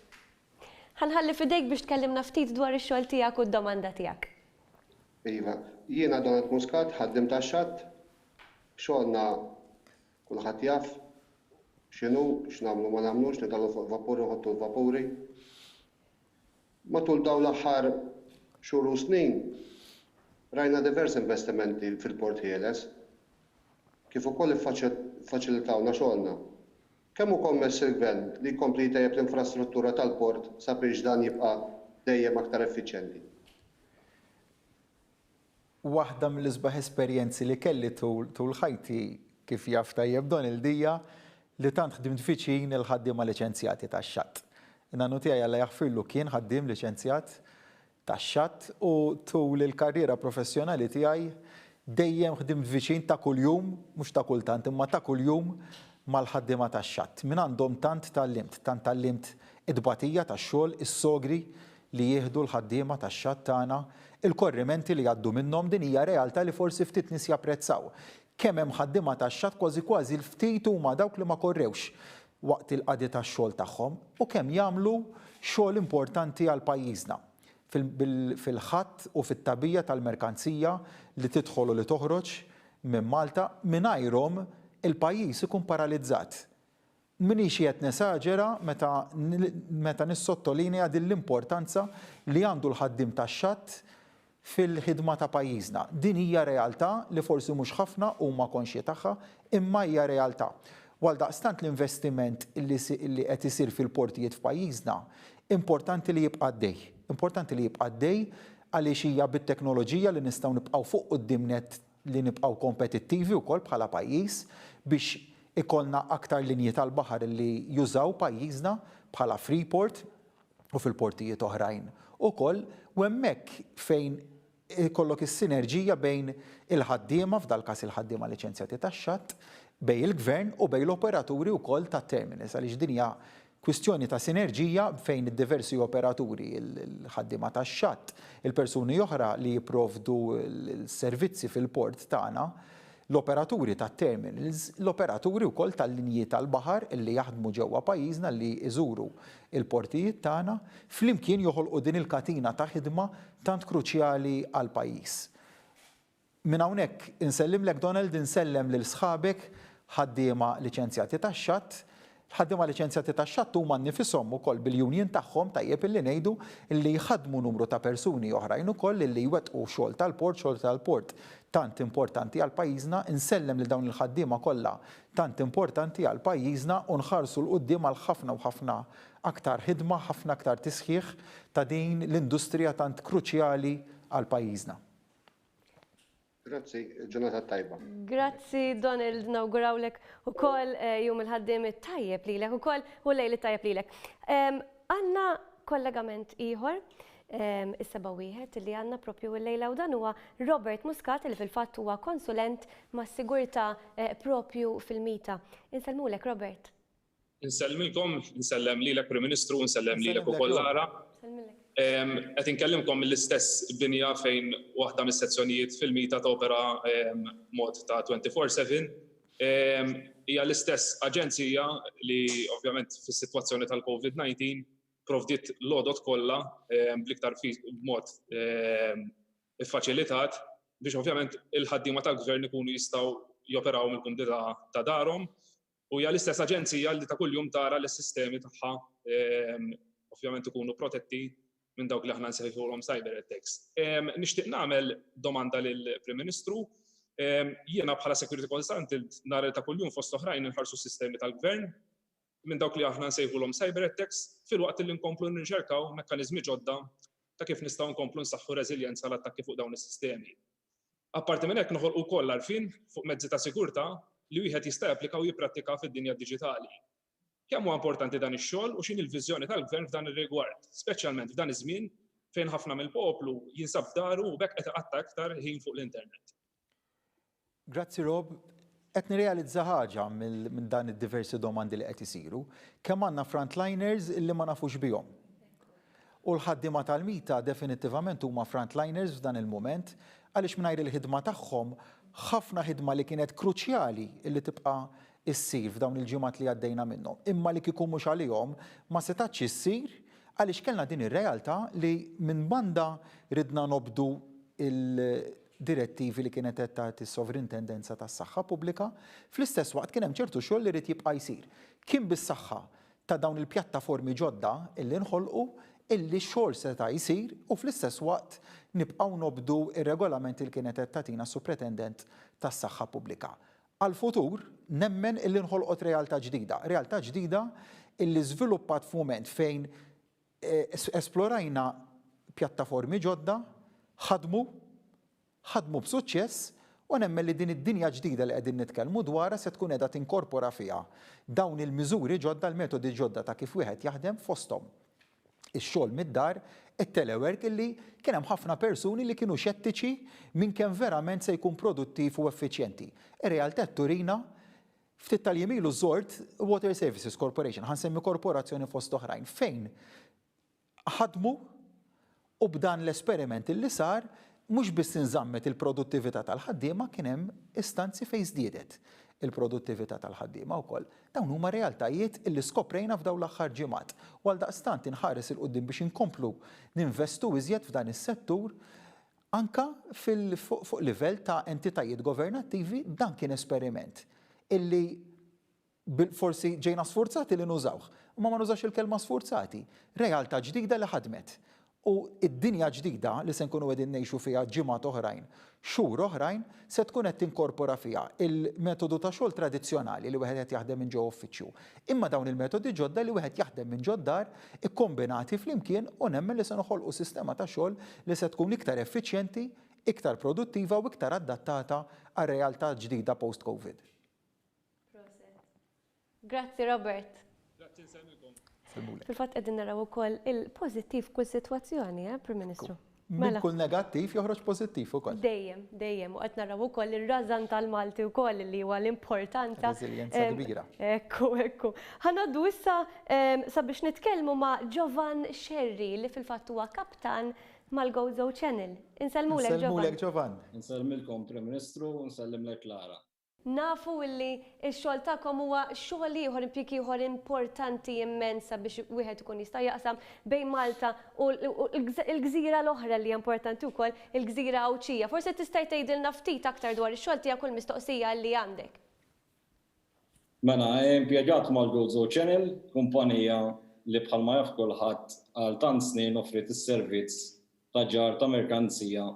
Ħanħalli fidejk biex tkellimna ftit dwar ix-xogħol tiegħek u d-domanda tiegħek. Iva, jiena Donald Muscat, ħaddim tax-xatt. Xogħolna kulħadd jaf x'inhu, x'nagħmlu ma nagħmlux, nidallu fuq vapuri u ħodtu l-vapuri. Matul dawn l-aħħar xhur u snin rajna diversi investimenti fil-Port Ħieles kif ukoll iffaċilitawna xogħolna. Kemm hu kommess il-Gvern li jkompli jtejjeb l-infrastruttura tal-port sabiex dan jibqa' dejjem aktar effiċjenti. Waħda mill-isbaħ esperjenzi li kelli tul ħajti kif jaf tajjeb Donald hija li tant ħdimt fiċin il-ħaddiema liċenzjati tax-xatt. In-nannu tiegħi alla jaħfirlu kien ħaddiem liċenzjat tax-xatt u tul il-karriera professjonali tiegħi dejjem ħdimt viċin ta' kuljum, mhux ta' kultant, imma ta' kuljum mal-ħaddiema tax-xatt. Min għandhom tant tallimt id-batija tax-xogħol, is-sogri li jieħdu l-ħaddiema tax-xatt tagħna, il-korrimenti li għaddu minnhom din hija realtà li forsi ftit nies japprezzaw. Kemm hemm ħaddiema tax-xatt kważi l-ftit huma dawk li ma korrewx waqt il-qadi tax-xogħol tagħhom u kemm jagħmlu xogħol importanti għal pajjiżna fil-ħadd u fit-tabija tal-merkanzija li tidħol u li toħroġ minn Malta mingħajrhom il-pajjiż ikun paralizzat. Minix qed nesaġera meta nissottolinja din l-importanza li għandu l-ħaddim tax-xatt fil-ħidma ta' pajjiżna. Din hija realtà li forsi mhux ħafna huma konxji tagħha, imma hija realtà. Għaldaqstant l-investiment li qed isir fil-portijiet f'pajjiżna importanti li jibqa' għaddej. Importanti li jibqa' għaddej għaliex hija bit-teknoloġija li nistgħu nibqgħu fuq qudiemnet li nibqgħu kompetittivi wkoll bħala pajjiż biex ikollna aktar linji tal-baħar li jużaw pajjiżna bħala Freeport u fil-portijiet oħrajn ukoll u hemmhekk fejn ikollok is-sinerġija bejn il-ħaddiema f'dal każ il-ħaddiema liċenzjati tax-xatt bejn il-gvern u bejn l-operaturi wkoll tat-terminals għaliex din hija kwistjoni ta' sinerġija fejn id-diversi operaturi, il-ħaddiema tax-xatt, il-persuni oħra li jipprovdu l-servizzi fil-port tagħna, l-operaturi tat-terminals, l-operaturi wkoll tal-linji tal-baħar li jaħdmu ġewwa pajjiżna li iżuru il-portijiet tagħna flimkien joħolqu din il-katina ta' ħidma tant kruċjali għal pajjiż. Minn hawnhekk insellimlek Donald, insellem lil sħabek ħaddiema liċenzjati tax-xatt. Ħaddiema liċenzjati tax-xatt huma nnifishom ukoll bil-union tagħhom tajjeb illi ngħidu illi jħaddmu numru ta' persuni oħrajn ukoll illi jwettqu xogħol tal-port tant importanti għal pajjiżna, insellem lil dawn il-ħaddiema kollha tant importanti għal pajjiżna u nħarsu l quddiem għal ħafna u ħafna aktar ħidma, ħafna aktar tisħiħ ta' din l-industrija tant kruċjali għal pajjiżna. Grazzi, ġurnata tajba. Grazzi Donald, nawgurawlek ukoll jum il-ħaddiem it-tajjeb lilek ukoll u lejl it-tajjeb lilek. Għandna kollegament ieħor is-seba' wieħed li għandna propju l-lejla u dan huwa Robert Muscat li fil-fatt huwa konsulent mas-sigurtà propju fil-mita. Insellmulek Robert. Insellmilkom, insellem lilek Prim Ministru, insellem lilek ukoll Lara. Qed inkellimkom mill-istess binja fejn waħda mis-sezzjonijiet fil-mita topera mod ta' 24/7. Hija l-istess aġenzija li ovvjament fis-sitwazzjoni tal-COVID-19 provdiet l-għodot kollha bl-iktar b'mod iffaċilitat biex ovvjament il-ħaddiema tal-gvern ikunu jistgħu joperaw mill-kumdita ta' darhom u hija l-istess aġenzija li ta' kuljum tara l-sistemi tagħha ovvjament ikunu protetti minn dawk li aħna nsejħulhom cyber attacks. Nixtieq nagħmel domanda lill-Prim Ministru. Jiena bħala security consultant nara ta' kuljum fost oħrajn inħarsu s-sistemi tal-gvern minn dawk li aħna nsejħulhom cyber attacks filwaqt li nkomplu nirċerkaw mekkaniżmi ġodda ta' kif nistgħu nkomplu nsaħħu reżiljenza għal attakki fuq dawn is-sistemi. Apparti minn hekk noħolqu wkoll għarfien fuq mezzi ta' sigurtà li wieħed jista' japplika u jipprattika fid-dinja diġitali. Kemm huwa importanti dan ix-xogħol u x'inhi l-viżjoni tal-gvern f'dan ir-rigward, speċjalment f'dan iż-żmien fejn ħafna mill-poplu jinsab daru u bekk qed iqatta' aktar ħin fuq l-internet. Grazzi Rob. Qed nirrealizza ħaġa minn dan id-diversi domandi li qed isiru, kemm għandna frontliners illi ma nafux bihom. U l-ħaddiema tal-mita definittivament huma frontliners f'dan il-mument għaliex mingħajr il-ħidma tagħhom ħafna ħidma li kienet kruċjali illi tibqa' issir f'dawn il-ġimgħat li għaddejna minnhom. Imma li kieku mhux għalihom ma setax issir għaliex kellna din ir-realtà li minn banda ridna nobdu il-direttivi li kienet qed tagħti s-sovrintendenza tas-saħħa pubblika, fl-istess waqt kien hemm ċertu xogħol li rid jibqa' jsir. Kien bis-saħħa ta' dawn il-pjattaformi ġodda illi nħolqu illi x-xogħol seta' jsir u fl-istess waqt nibqgħu nobdu ir-regolamenti li kienet qed tagħtina s-supretendent tas-saħħa pubblika. Għal-futur, nemmen illi nħolqot realtà ġdida illi żviluppat f'mument fejn esplorajna pjattaformi ġodda, ħadmu b'suċċess u nemmen li din id-dinja ġdida li qegħdin nitkellmu dwarha se tkun qiegħda tinkorpora fiha dawn il-miżuri ġodda, l-metodi ġodda ta' kif wieħed jaħdem fosthom ix-xogħol mid-dar, it-telework illi kien hemm ħafna persuni li kienu xettiċi minn kemm verament se jkun produttiv u effiċjenti. Ir-realtà turina ftit tal-jemilu żort Water Services Corporation, ħansemmi korporazzjoni fost oħrajn, fejn ħadmu u b'dan l-esperiment li sar mhux biss inżammet il-produttività tal-ħaddiema kien hemm istanzi fejn żdiedet il-produttività tal-ħaddiema wkoll. Dawn huma realtajiet illi skoprejna f'dawn l-aħħar ġimgħat. U għaldaqstant inħares il quddiem biex inkomplu ninvestu iżjed f'dan is-settur anka fuq livell ta' entitajiet governattivi dan kien esperiment illi forsi ġejna sfurzati li nużawh. Ma nużax il-kelma sfurzati. Realtà ġdida li ħadmet. U id-dinja ġdida li se nkunu qegħdin ngħixu fiha ġimgħat oħrajn, xhur oħrajn se tkun qed tinkorpora fiha il-metodu ta' xogħol tradizzjonali li wieħed qed jaħdem minn ġewwa uffiċċju. Imma dawn il-metodi ġodda li wieħed jaħdem minn ġoddar ikkombinati flimkien u nemmen li se noħolqu sistema ta' xogħol li se tkun iktar effiċjenti, iktar produttiva u iktar adattata għar-realtà ġdida post-COVID. Grazzi Robert. Grazzi nsemmilkom. Fil-fatt qegħdin naraw ukoll il-pożittiv kull sitwazzjoni, Prim Ministru. Minn kull negattiv joħroġ pożittiv ukoll. Dejjem, u qed naraw ukoll ir-rażan tal-Malti wkoll li huwa l-importanza. Reżiljenza kbira. Ekku. Ħanaddu issa sabiex nitkellmu ma' Giovan Xerri li fil-fatt huwa kaptan mal-Gozo Channel. Insellmulek Giovan. Giovan. Insellmilkom Prim Ministru u nsellimlek Lara. Nafu illi x-xogħol tagħkom huwa xogħol ieħor impjieg ieħor importanti immensa biex wieħed ikun jista' jaqsam bejn Malta u l-gżira l-oħra li hija importanti wkoll, il-gżira Awċija. Forsi tista' tgħidilna ftit aktar dwar ix-xogħol tiegħek u l-mistoqsija li għandek. Mela, impjegat mal-Gozo Channel, kumpanija li bħalma jaf kulħadd għal tant snin offrit is-servizz ta' ġar ta' merkanzija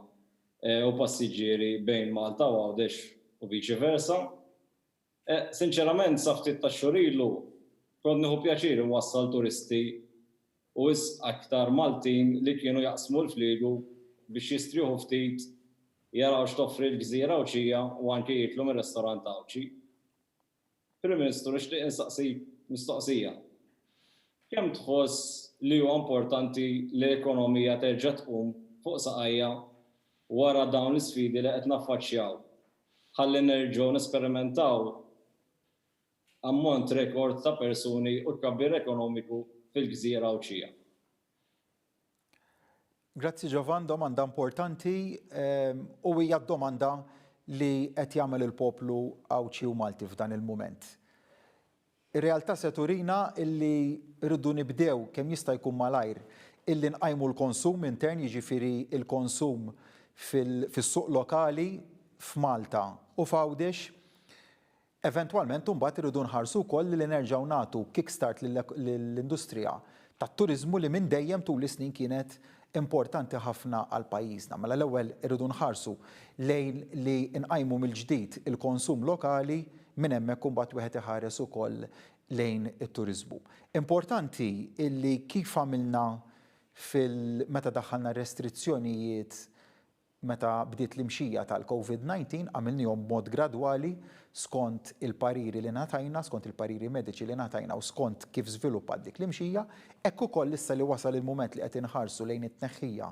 u passiġġieri bejn Malta u Għawdex u viċi versa. Sinċerament, sa ftit ta' xhur ilu kont nieħu pjaċir inwassal turisti u aktar Maltin li kienu jaqsmu l-fliegu biex jistrieħu ftit jaraw x'toffri l-Gżira Awċija u anke jieklu mir-ristorant Awċi. Prim Ministru, nixtieq insaqsik mistoqsija. Kemm tħoss li huwa importanti li l-ekonomija terġa' tqum fuq saqajja wara dawn l-isfidi li qed naffaċċjaw? Ħalli nerġgħu nesperimentaw ammont rekord ta' persuni u tkabbir ekonomiku fil-Gżira Awċija. Grazzi Giovan, domanda importanti u hija domanda li qed jagħmel il-poplu Awċi u Malti f'dan il-mument. Ir-realtà se turina illi rridu nibdew kemm jista' jkun malajr illi nqajmu l-konsum intern, jiġifieri il-konsum fis-suq lokali f'Malta u f'Għawdex. Eventwalment imbagħad irridu nħarsu wkoll li nerġgħu nagħtu kickstart lill-industrija tat-turiżmu li minn dejjem tul is-snin kienet importanti ħafna għal pajjiżna. Mela l-ewwel irridu nħarsu lejn li nqajmu mill-ġdid il-konsum lokali minn hemmhekk imbagħad wieħed iħares ukoll lejn it-turiżmu. Importanti illi kif għamilna meta daħħalna restrizzjonijiet meta bdiet l-imxija tal-COVID-19 għamilnihom b'mod gradwali skont il-pariri li ngħatajna, skont il-pariri mediċi li ngħatajna u skont kif żviluppat dik l-imxija, hekk ukoll issa li wasal il-mument li qed inħarsu lejn it-tneħħija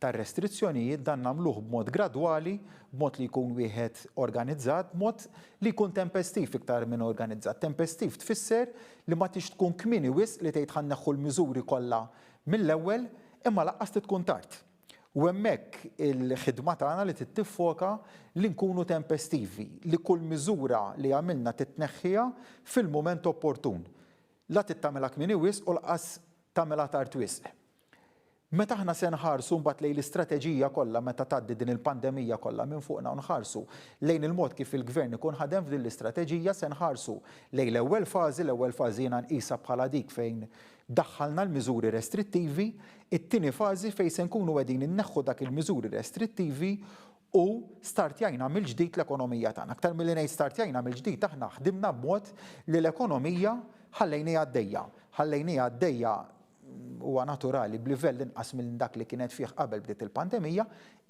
tar-restrizzjonijiet dan nagħmluh b'mod gradwali, b'mod li jkun wieħed organizzat, b'mod li jkun tempestiv iktar minn organizzat. Tempestiv tfisser li ma tix tkun kmieni wisq li tgħid ħanneħħu l-miżuri kollha mill-ewwel imma laqqas tkun tard. U hemmhekk il-ħidma tagħna li tiffoka li nkunu tempestivi, li kull miżura li għamilna titneħħiha fil-mument opportun. La tittamilha kmieni wisq u laqas tagħmilha tard wisq. Meta aħna se nħarsu mbagħad lejn l-istrateġija kollha meta tgħaddi din il-pandemija kollha minn fuqna u nħarsu lejn il-mod kif il-gvern ikun ħadem f'din l-istrateġija se nħarsu lejn l-ewwel fażi jiena nqisha bħala dik fejn daħħalna l-miżuri restrittivi, it-tieni fażi fejn se nkunu qegħdin inneħħu dak il-miżuri restrittivi u startjajna mill-ġdid l-ekonomija tagħna. Aktar milli ngħid startjajna mill-ġdid aħna ħdimna b'mod li l-ekonomija ħallejniha għaddejja huwa naturali b'livell inqas minn dak li kienet fih qabel bdiet il-pandemija,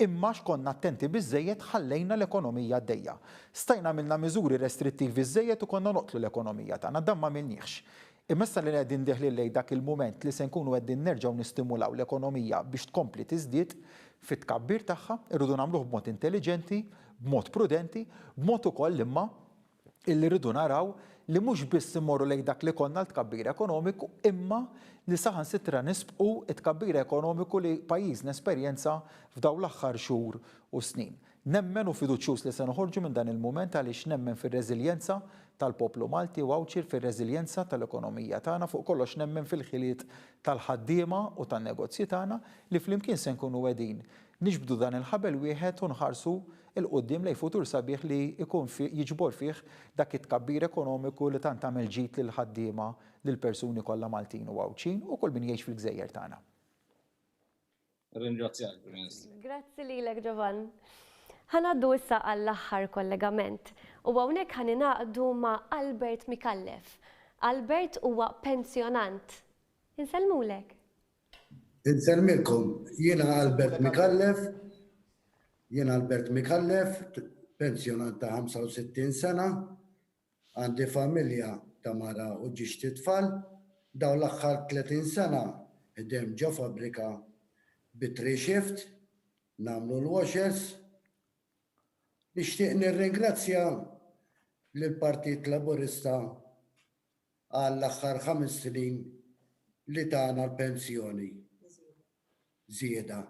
imma x'konna attenti biżżejjed ħallejna l-ekonomija għaddejja. Stajna għamilna miżuri restrittivi żejjed u konna noqtlu l-ekonomija tagħna, dan ma minniex. Imma issa li qegħdin deħli lejn dak il-mument li se nkunu qegħdin nerġgħu nistimulaw l-ekonomija biex tkompli tiżdied fit-tkabbir tagħha, irridu nagħmluh b'mod intelligenti, b'mod prudenti, b'mod ukoll imma illi rridu naraw li mhux biss immorru lejn dak li konna l-tkabbir ekonomiku, imma li saħansitra nisbqu t-tkabbir ekonomiku li pajjiżna esperjenza f'dawn l-aħħar xhur u snin. Nemmen u fiduċjuż li se noħorġu minn dan il-mument għaliex nemmen fir-reżiljenza tal-poplu Malti u Awċir fir-reżiljenza tal-ekonomija tagħna fuq kollox nemmen fil-ħiliet tal-ħaddiema u tan-negozji tagħna li flimkien se nkunu qegħdin niġbdu dan il-ħabel wieħed u nħarsu il-qudiem lejn futur sabiħ li jkun jiġbor fih dak it-tkabbir ekonomiku li tant tagħmel ġid lil ħaddiema lil persuni kollha Maltin u Awċin u kull min jgħix fil-Gżejjer tagħna. Ringrazzjak, Grazzi lilek Giovan. Ħanaddu issa għall-aħħar kollegament u hawnhekk ħaninaqdu ma' Albert Mikallef. Albert huwa pensjonant. Insellmulek. Insellmilkom, jiena Albert Mikallef, pensjonant ta' 65 sena, għandi familja ta' mara u ġiex tfal, daw l-aħħar 30 sena ħdem ġo fabbrika bi-3 shift, nagħmlu l-washers. Nixtieq nirringrazzja lill-Partit Laburista għall-aħħar 5 snin li tagħna l-pensjoni żieda.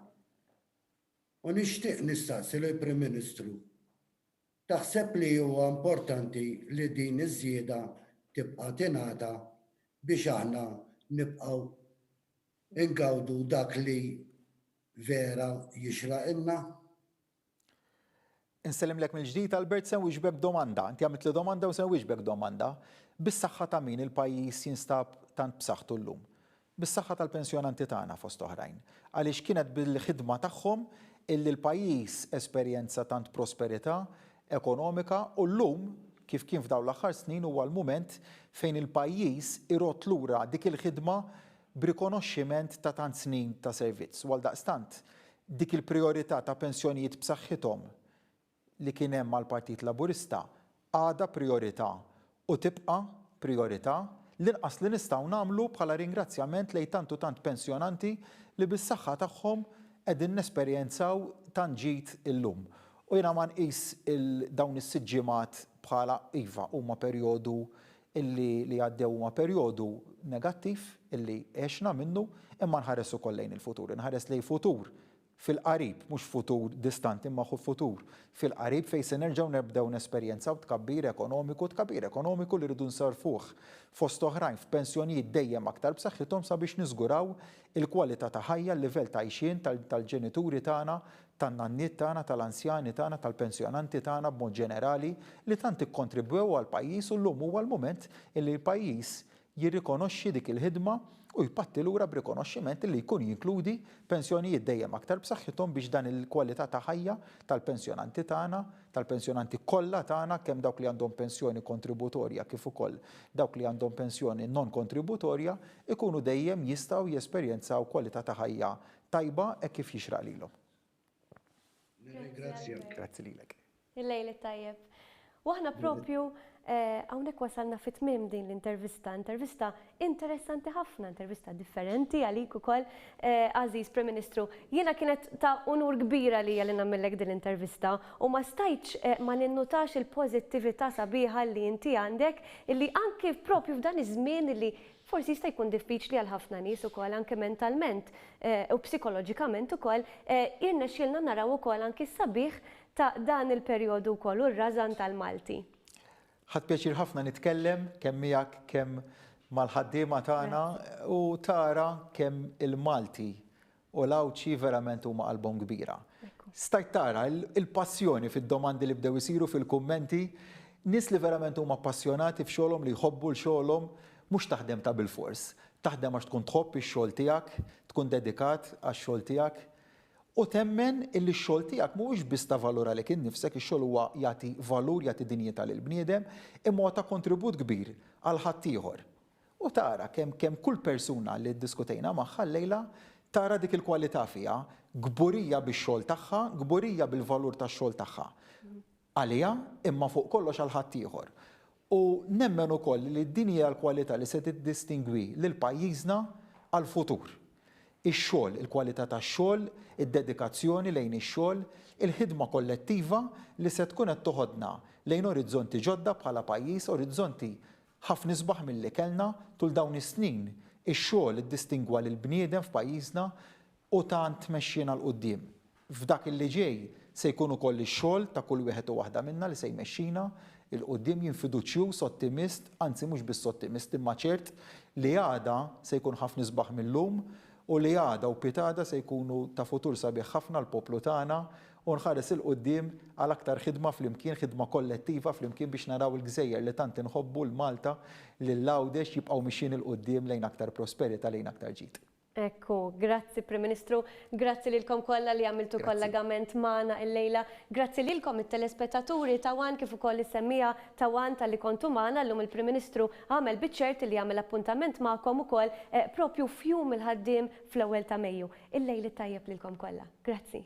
U nixtieq nistaqsi lill-Prim Ministru taħseb li huwa importanti li din iż-żieda tibqa' tingħata biex aħna nibqgħu ingawdu dak li vera jixraqilna? Insellimlek mill-ġdid Albert se wieġbek domanda. Inti għamilt li domanda u se wieġbek domanda. Bis-saħħa ta' min il-pajjiż jinstab tant b'saħħtu llum. Bis-saħħa tal-pensjonanti tagħna fost oħrajn. Għaliex kienet bil-ħidma tagħhom illi l-pajjiż esperjenza tant prosperità ekonomika u llum kif kien f'dawn l-aħħar snin huwa l-mument fejn il-pajjiż irott lura dik il-ħidma b'rikonoxximent ta' tant snin ta' servizz. Għaldaqstant dik il-prijorità ta' pensjonijiet b'saħħithom li kien hemm mal-Partit Laburista għada priorità u tibqa' priorità l-inqas li nistgħu nagħmlu bħala ringrazzjament lejn tant u tant pensjonanti li bis-saħħa tagħhom qegħdin nesperjenzaw tant ġid illum. U jiena ma nqis dawn is-siġġimat bħala iva huma perjodu li għaddew huma perjodu negattiv illi għexna minnu imma nħares ukoll lejn il-futur, nħares lejn futur fil-qarib, mhux futur distanti imma futur fil-qarib fejn se nerġgħu nebdew nesperjenzaw tkabbir ekonomiku li rridu nsarfuh fost oħrajn f'pensjonijiet dejjem aktar b'saħħithom sabiex niżguraw il-kwalità ta' ħajja, l-livell ta' għajxien tal-ġenituri tagħna, tan-nanniet tagħna, tal-anzjani tagħna, tal-pensjonanti tagħna b'mod ġenerali li tant ikkontribwew għall-pajjiż u llum huwa l-mument illi l-pajjiż jirrikonoxxi dik il-ħidma u jpatti lura b'rikonoxximent li jkun jinkludi pensjonijiet dejjem aktar b'saħħithom biex dan il-kwalità ta' ħajja tal-pensjonanti tagħna, tal-pensjonanti kollha tagħna kemm dawk li għandhom pensjoni kontributorja kif ukoll dawk li għandhom pensjoni non kontributorja ikunu dejjem jistgħu jesperjenzaw kwalità ta' ħajja tajba hekk kif jixraq lilhom. Grazzi lilek. Il-lejl tajjeb. Waħna propju hawnhekk wasalna fit-tmiem din l-intervista, intervista interessanti ħafna, intervista differenti għalik ukoll Aziz Prim Ministru. Jiena kienet ta' unur kbira li li nagħmellek din l-intervista u ma stajtx ma ninnutax il-pożittività sabiħa li inti għandek illi anke propju f'dan iż-żmien illi forsi jista' jkun diffiċli għal ħafna nies ukoll anke mentalment u psikoloġikament ukoll irnexxielna naraw ukoll anke sabiħ ta' dan il-perjodu wkoll u r-rażan tal-Malti. Ħadd pjaċir ħafna nitkellem kemm miegħek kemm mal-ħaddiema tagħna u tara kemm il-Malti u l-Awċi verament huma qalbhom kbira. Stajt tara il-passjoni fid-domandi li bdew isiru fil-kummenti, nies li verament huma appassjonati f'xogħolhom li jħobbu l-xogħolhom mhux taħdem ta' bil-fors. Taħdem għax tkun tħobb ix-xogħol tiegħek, tkun dedikat għax-xogħol tiegħek. U temmen illi x-xogħol tiegħek mhuwiex biss ta' valur għalek innifsek, ix-xogħol huwa jagħti valur, jagħti dinjità lil bniedem, imma ta' kontribut kbir għal ħaddieħor. U tara kemm kull persuna li ddiskutejna magħha llejla tara dik il-kwalità fiha, gburija bix-xogħol tagħha, gburija bil-valur tax-xogħol tagħha. Għaliha imma fuq kollox għal ħaddieħor. U nemmen ukoll li din hija l-kwalità li se tiddistingwi lil pajjiżna għall-futur. Ix-xogħol, il-kwalità tax-xogħol, id-dedikazzjoni lejn ix-xogħol, il-ħidma kollettiva li se tkun qed toħodna lejn orizzonti ġodda bħala pajjiż, orizzonti ħafna isbaħ milli kellna tul dawn is-snin. Ix-xogħol iddistingwa lil bniedem f'pajjiżna u tant mexxina l qudiem. F'dak li ġej se jkun ukoll ix-xogħol ta' kull wieħed u waħda minna li se jmexxina il-qudiem jinfiduċjuż ottimist, anzi mhux biss ottimist imma ċert li għada se jkun ħafna isbaħ millum u li għada u pitada se jkunu ta' futur sabiħ ħafna l-poplu tagħna u nħares il-qudiem għal aktar ħidma flimkien, ħidma kollettiva flimkien biex naraw il-Gżejjer li tant inħobbu l-Malta li l-Għawdex jibqgħu mixjin il-qudiem lejn aktar prosperità, lejn aktar ġid. Ekku, grazzi Prim Ministru, grazzi lilkom kollha li għamiltu kollegament magħna illejla, grazzi lilkom it-telespettaturi tawan kif ukoll is-semmija tawan tal-li kontu magħna llum il-Prim Ministru għamel biċ-ċert li jagħmel appuntament magħkom ukoll propju f'jum il-ħaddiem fl-ewwel ta' Mejju. Il-lejl tajjeb lilkom kollha. Grazzi.